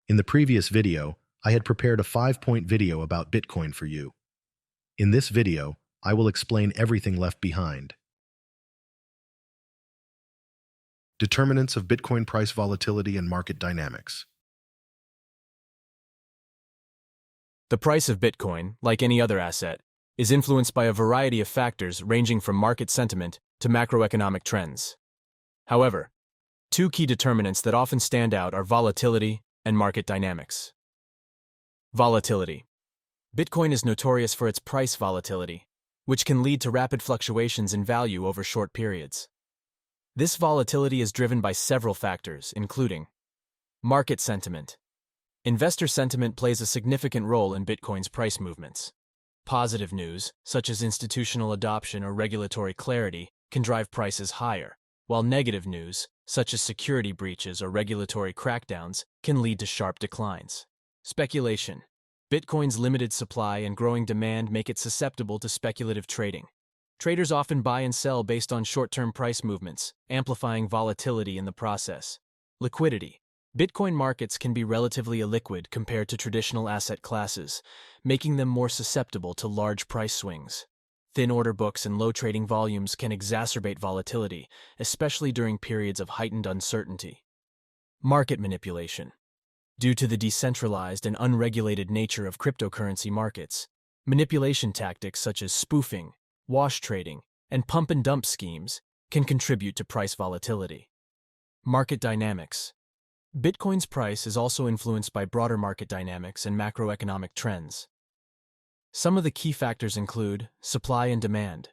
In the previous video, I had prepared a 5-point video about Bitcoin for you. In this video, I will explain everything left behind. Determinants of Bitcoin price volatility and market dynamics. The price of Bitcoin, like any other asset, is influenced by a variety of factors ranging from market sentiment to macroeconomic trends. However, two key determinants that often stand out are volatility and market dynamics. Volatility. Bitcoin is notorious for its price volatility, which can lead to rapid fluctuations in value over short periods. This volatility is driven by several factors, including market sentiment. Investor sentiment plays a significant role in Bitcoin's price movements. Positive news, such as institutional adoption or regulatory clarity, can drive prices higher, while negative news, such as security breaches or regulatory crackdowns, can lead to sharp declines. Speculation. Bitcoin's limited supply and growing demand make it susceptible to speculative trading. Traders often buy and sell based on short-term price movements, amplifying volatility in the process. Liquidity. Bitcoin markets can be relatively illiquid compared to traditional asset classes, making them more susceptible to large price swings. Thin order books and low trading volumes can exacerbate volatility, especially during periods of heightened uncertainty. Market manipulation. Due to the decentralized and unregulated nature of cryptocurrency markets, manipulation tactics such as spoofing, wash trading, and pump-and-dump schemes can contribute to price volatility. Market dynamics. Bitcoin's price is also influenced by broader market dynamics and macroeconomic trends. Some of the key factors include supply and demand.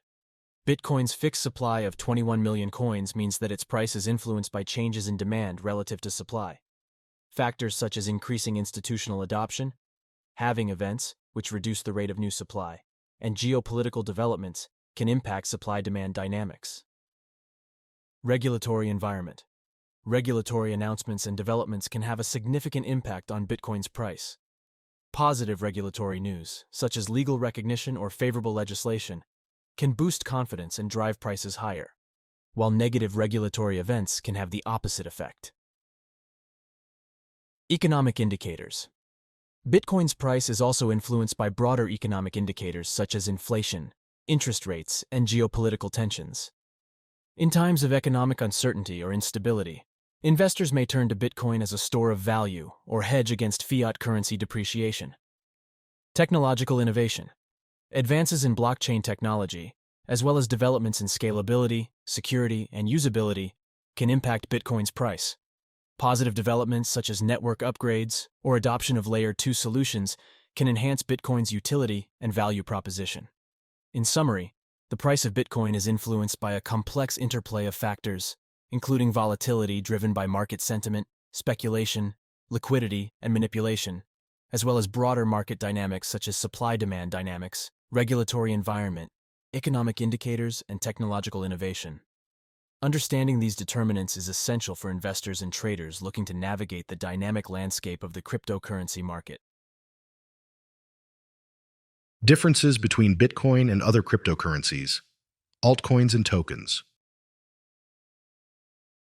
Bitcoin's fixed supply of 21 million coins means that its price is influenced by changes in demand relative to supply. Factors such as increasing institutional adoption, halving events, which reduce the rate of new supply, and geopolitical developments can impact supply-demand dynamics. Regulatory environment. Regulatory announcements and developments can have a significant impact on Bitcoin's price. Positive regulatory news, such as legal recognition or favorable legislation, can boost confidence and drive prices higher, while negative regulatory events can have the opposite effect. Economic indicators. Bitcoin's price is also influenced by broader economic indicators such as inflation, interest rates, and geopolitical tensions. In times of economic uncertainty or instability, investors may turn to Bitcoin as a store of value or hedge against fiat currency depreciation. Technological innovation. Advances in blockchain technology, as well as developments in scalability, security, and usability, can impact Bitcoin's price. Positive developments such as network upgrades or adoption of Layer 2 solutions can enhance Bitcoin's utility and value proposition. In summary, the price of Bitcoin is influenced by a complex interplay of factors, including volatility driven by market sentiment, speculation, liquidity, and manipulation, as well as broader market dynamics such as supply-demand dynamics, regulatory environment, economic indicators, and technological innovation. Understanding these determinants is essential for investors and traders looking to navigate the dynamic landscape of the cryptocurrency market. Differences between Bitcoin and other cryptocurrencies. Altcoins and tokens.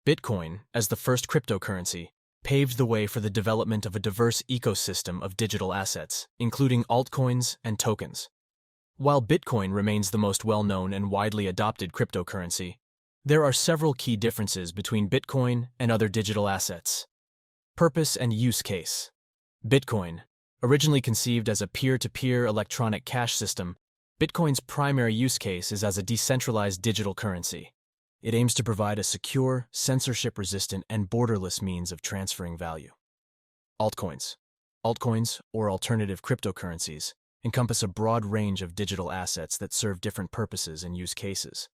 Bitcoin, as the first cryptocurrency, paved the way for the development of a diverse ecosystem of digital assets, including altcoins and tokens. While Bitcoin remains the most well-known and widely adopted cryptocurrency, there are several key differences between Bitcoin and other digital assets. Purpose and use case. Bitcoin, originally conceived as a peer-to-peer electronic cash system, Bitcoin's primary use case is as a decentralized digital currency. It aims to provide a secure, censorship-resistant, and borderless means of transferring value. Altcoins. Altcoins, or alternative cryptocurrencies, encompass a broad range of digital assets that serve different purposes and use cases.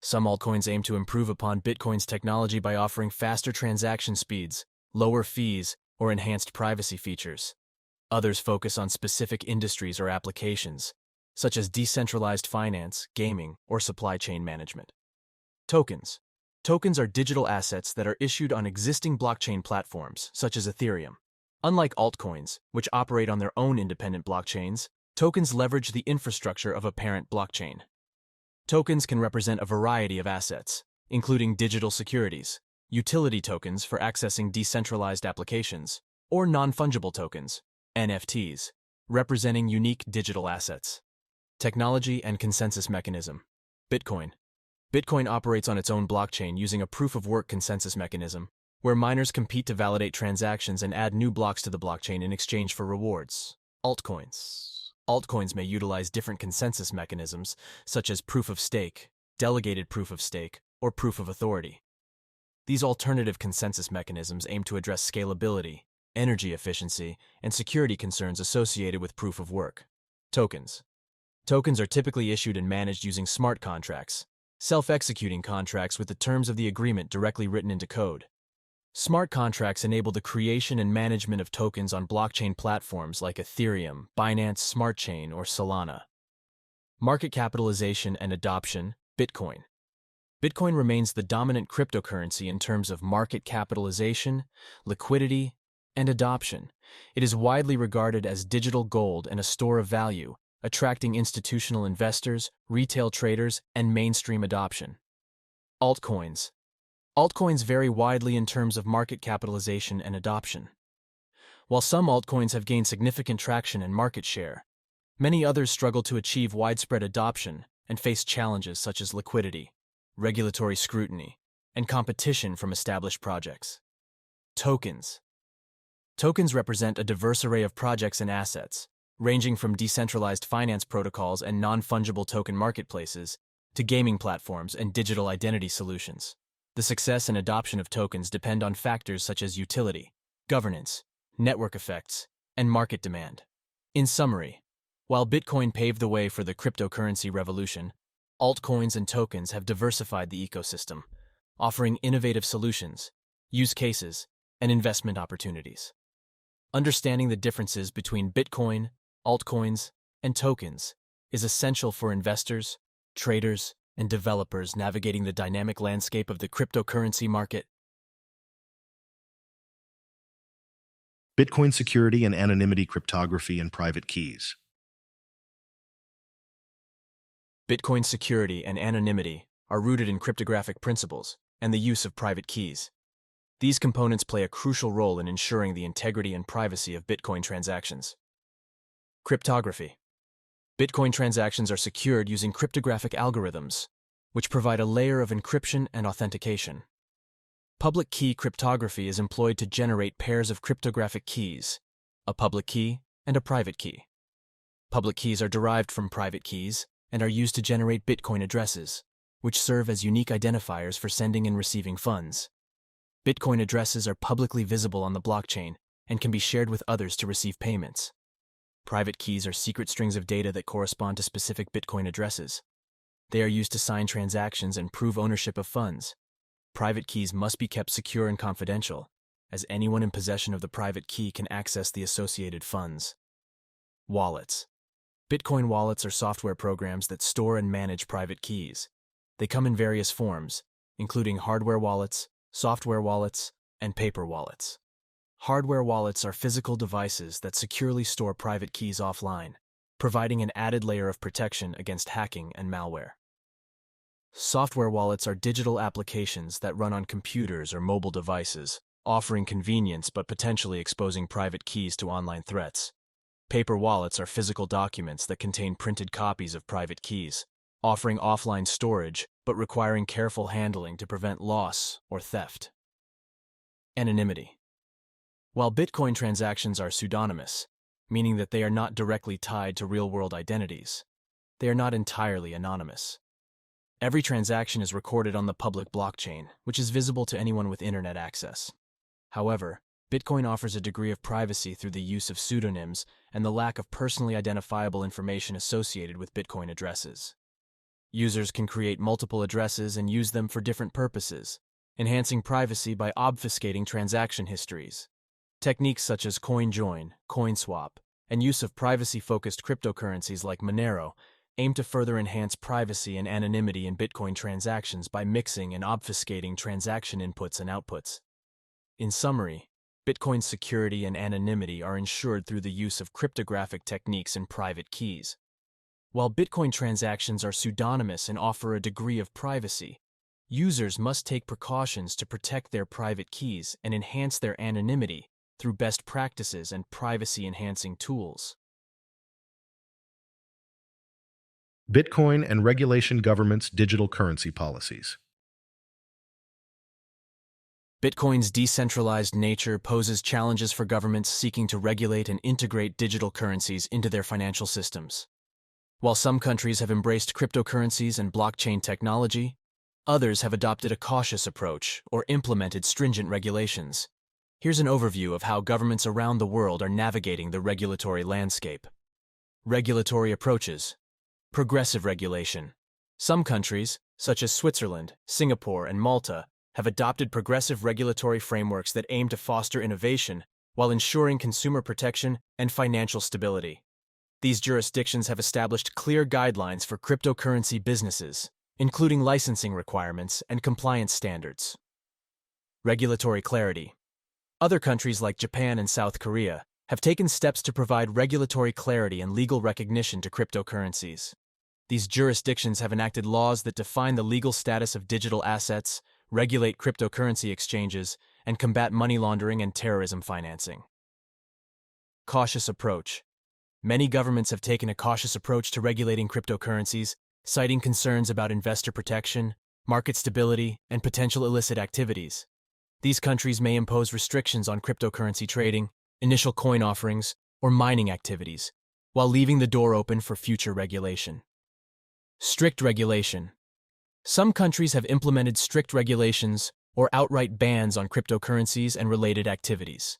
Some altcoins aim to improve upon Bitcoin's technology by offering faster transaction speeds, lower fees, or enhanced privacy features. Others focus on specific industries or applications, such as decentralized finance, gaming, or supply chain management. Tokens. Tokens are digital assets that are issued on existing blockchain platforms, such as Ethereum. Unlike altcoins, which operate on their own independent blockchains, tokens leverage the infrastructure of a parent blockchain. Tokens can represent a variety of assets, including digital securities, utility tokens for accessing decentralized applications, or non-fungible tokens, NFTs, representing unique digital assets. Technology and consensus mechanism. Bitcoin. Bitcoin operates on its own blockchain using a proof-of-work consensus mechanism, where miners compete to validate transactions and add new blocks to the blockchain in exchange for rewards. Altcoins. Altcoins may utilize different consensus mechanisms, such as proof of stake, delegated proof of stake, or proof of authority. These alternative consensus mechanisms aim to address scalability, energy efficiency, and security concerns associated with proof of work. Tokens. Tokens are typically issued and managed using smart contracts, self-executing contracts with the terms of the agreement directly written into code. Smart contracts enable the creation and management of tokens on blockchain platforms like Ethereum, Binance Smart Chain, or Solana. Market capitalization and adoption. Bitcoin. Bitcoin remains the dominant cryptocurrency in terms of market capitalization, liquidity, and adoption. It is widely regarded as digital gold and a store of value, attracting institutional investors, retail traders, and mainstream adoption. Altcoins. Altcoins vary widely in terms of market capitalization and adoption. While some altcoins have gained significant traction and market share, many others struggle to achieve widespread adoption and face challenges such as liquidity, regulatory scrutiny, and competition from established projects. Tokens. Tokens represent a diverse array of projects and assets, ranging from decentralized finance protocols and non-fungible token marketplaces to gaming platforms and digital identity solutions. The success and adoption of tokens depend on factors such as utility, governance, network effects, and market demand. In summary, while Bitcoin paved the way for the cryptocurrency revolution, altcoins and tokens have diversified the ecosystem, offering innovative solutions, use cases, and investment opportunities. Understanding the differences between Bitcoin, altcoins, and tokens is essential for investors, traders, and developers navigating the dynamic landscape of the cryptocurrency market. Bitcoin security and anonymity, cryptography, and private keys. Bitcoin security and anonymity are rooted in cryptographic principles and the use of private keys. These components play a crucial role in ensuring the integrity and privacy of Bitcoin transactions. Cryptography. Bitcoin transactions are secured using cryptographic algorithms, which provide a layer of encryption and authentication. Public key cryptography is employed to generate pairs of cryptographic keys, a public key and a private key. Public keys are derived from private keys and are used to generate Bitcoin addresses, which serve as unique identifiers for sending and receiving funds. Bitcoin addresses are publicly visible on the blockchain and can be shared with others to receive payments. Private keys are secret strings of data that correspond to specific Bitcoin addresses. They are used to sign transactions and prove ownership of funds. Private keys must be kept secure and confidential, as anyone in possession of the private key can access the associated funds. Wallets. Bitcoin wallets are software programs that store and manage private keys. They come in various forms, including hardware wallets, software wallets, and paper wallets. Hardware wallets are physical devices that securely store private keys offline, providing an added layer of protection against hacking and malware. Software wallets are digital applications that run on computers or mobile devices, offering convenience but potentially exposing private keys to online threats. Paper wallets are physical documents that contain printed copies of private keys, offering offline storage but requiring careful handling to prevent loss or theft. Anonymity. While Bitcoin transactions are pseudonymous, meaning that they are not directly tied to real-world identities, they are not entirely anonymous. Every transaction is recorded on the public blockchain, which is visible to anyone with internet access. However, Bitcoin offers a degree of privacy through the use of pseudonyms and the lack of personally identifiable information associated with Bitcoin addresses. Users can create multiple addresses and use them for different purposes, enhancing privacy by obfuscating transaction histories. Techniques such as CoinJoin, CoinSwap, and use of privacy-focused cryptocurrencies like Monero aim to further enhance privacy and anonymity in Bitcoin transactions by mixing and obfuscating transaction inputs and outputs. In summary, Bitcoin's security and anonymity are ensured through the use of cryptographic techniques and private keys. While Bitcoin transactions are pseudonymous and offer a degree of privacy, users must take precautions to protect their private keys and enhance their anonymity through best practices and privacy-enhancing tools. Bitcoin and regulation governments' digital currency policies. Bitcoin's decentralized nature poses challenges for governments seeking to regulate and integrate digital currencies into their financial systems. While some countries have embraced cryptocurrencies and blockchain technology, others have adopted a cautious approach or implemented stringent regulations. Here's an overview of how governments around the world are navigating the regulatory landscape. Regulatory approaches. Progressive regulation. Some countries, such as Switzerland, Singapore, and Malta, have adopted progressive regulatory frameworks that aim to foster innovation while ensuring consumer protection and financial stability. These jurisdictions have established clear guidelines for cryptocurrency businesses, including licensing requirements and compliance standards. Regulatory clarity. Other countries like Japan and South Korea have taken steps to provide regulatory clarity and legal recognition to cryptocurrencies. These jurisdictions have enacted laws that define the legal status of digital assets, regulate cryptocurrency exchanges, and combat money laundering and terrorism financing. Cautious approach. Many governments have taken a cautious approach to regulating cryptocurrencies, citing concerns about investor protection, market stability, and potential illicit activities. These countries may impose restrictions on cryptocurrency trading, initial coin offerings, or mining activities, while leaving the door open for future regulation. Strict regulation. Some countries have implemented strict regulations or outright bans on cryptocurrencies and related activities.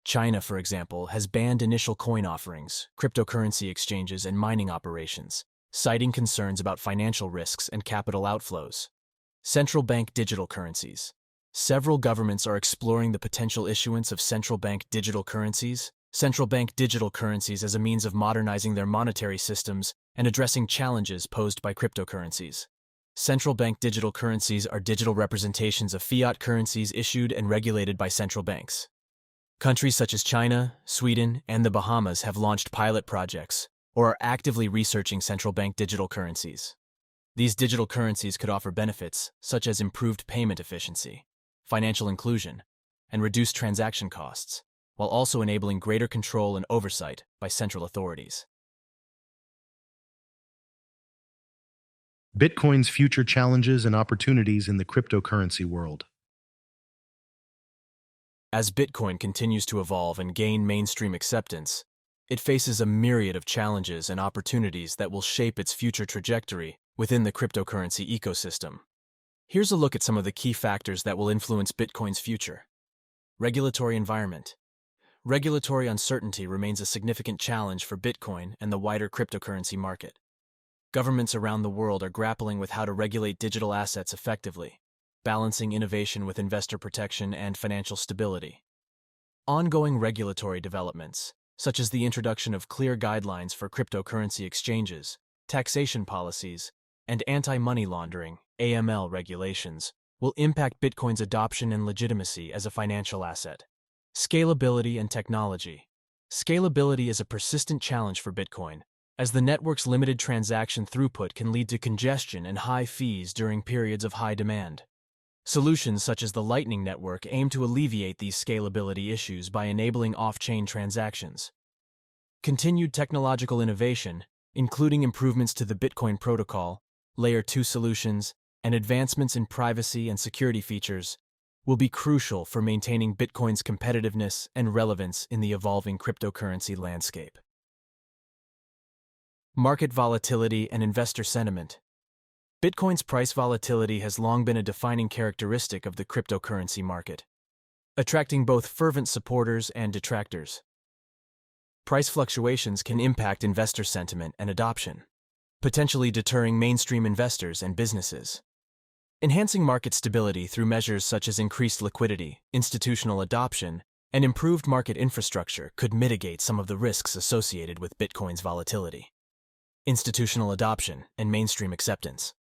China, for example, has banned initial coin offerings, cryptocurrency exchanges, and mining operations, citing concerns about financial risks and capital outflows. Central bank digital currencies. Several governments are exploring the potential issuance of central bank digital currencies as a means of modernizing their monetary systems and addressing challenges posed by cryptocurrencies. Central bank digital currencies are digital representations of fiat currencies issued and regulated by central banks. Countries such as China, Sweden, and the Bahamas have launched pilot projects or are actively researching central bank digital currencies. These digital currencies could offer benefits such as improved payment efficiency, financial inclusion, and reduced transaction costs, while also enabling greater control and oversight by central authorities. Bitcoin's future challenges and opportunities in the cryptocurrency world. As Bitcoin continues to evolve and gain mainstream acceptance, it faces a myriad of challenges and opportunities that will shape its future trajectory within the cryptocurrency ecosystem. Here's a look at some of the key factors that will influence Bitcoin's future. Regulatory environment. Regulatory uncertainty remains a significant challenge for Bitcoin and the wider cryptocurrency market. Governments around the world are grappling with how to regulate digital assets effectively, balancing innovation with investor protection and financial stability. Ongoing regulatory developments, such as the introduction of clear guidelines for cryptocurrency exchanges, taxation policies, and anti-money laundering (AML) regulations, will impact Bitcoin's adoption and legitimacy as a financial asset. Scalability and technology. Scalability is a persistent challenge for Bitcoin, as the network's limited transaction throughput can lead to congestion and high fees during periods of high demand. Solutions such as the Lightning Network aim to alleviate these scalability issues by enabling off-chain transactions. Continued technological innovation, including improvements to the Bitcoin protocol, Layer 2 solutions, and advancements in privacy and security features, will be crucial for maintaining Bitcoin's competitiveness and relevance in the evolving cryptocurrency landscape. Market volatility and investor sentiment. Bitcoin's price volatility has long been a defining characteristic of the cryptocurrency market, attracting both fervent supporters and detractors. Price fluctuations can impact investor sentiment and adoption, potentially deterring mainstream investors and businesses. Enhancing market stability through measures such as increased liquidity, institutional adoption, and improved market infrastructure could mitigate some of the risks associated with Bitcoin's volatility. Institutional adoption and mainstream acceptance.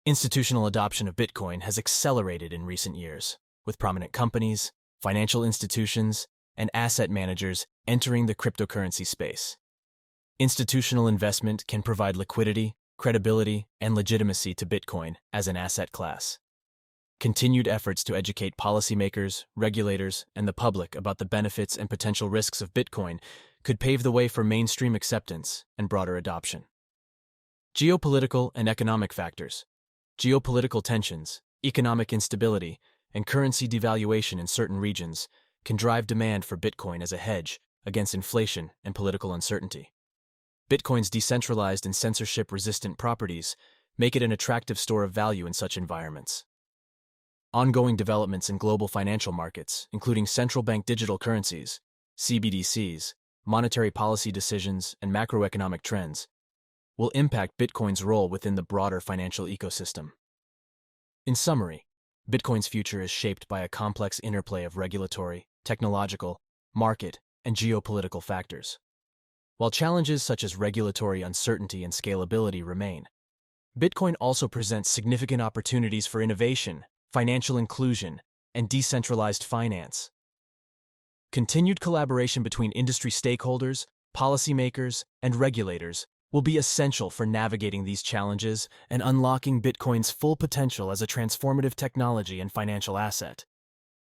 Institutional adoption of Bitcoin has accelerated in recent years, with prominent companies, financial institutions, and asset managers entering the cryptocurrency space. Institutional investment can provide liquidity, credibility, and legitimacy to Bitcoin as an asset class. Continued efforts to educate policymakers, regulators, and the public about the benefits and potential risks of Bitcoin could pave the way for mainstream acceptance and broader adoption. Geopolitical and economic factors. Geopolitical tensions, economic instability, and currency devaluation in certain regions can drive demand for Bitcoin as a hedge against inflation and political uncertainty. Bitcoin's decentralized and censorship-resistant properties make it an attractive store of value in such environments. Ongoing developments in global financial markets, including central bank digital currencies, CBDCs, monetary policy decisions, and macroeconomic trends, will impact Bitcoin's role within the broader financial ecosystem. In summary, Bitcoin's future is shaped by a complex interplay of regulatory, technological, market, and geopolitical factors. While challenges such as regulatory uncertainty and scalability remain, Bitcoin also presents significant opportunities for innovation, financial inclusion, and decentralized finance. Continued collaboration between industry stakeholders, policymakers, and regulators will be essential for navigating these challenges and unlocking Bitcoin's full potential as a transformative technology and financial asset.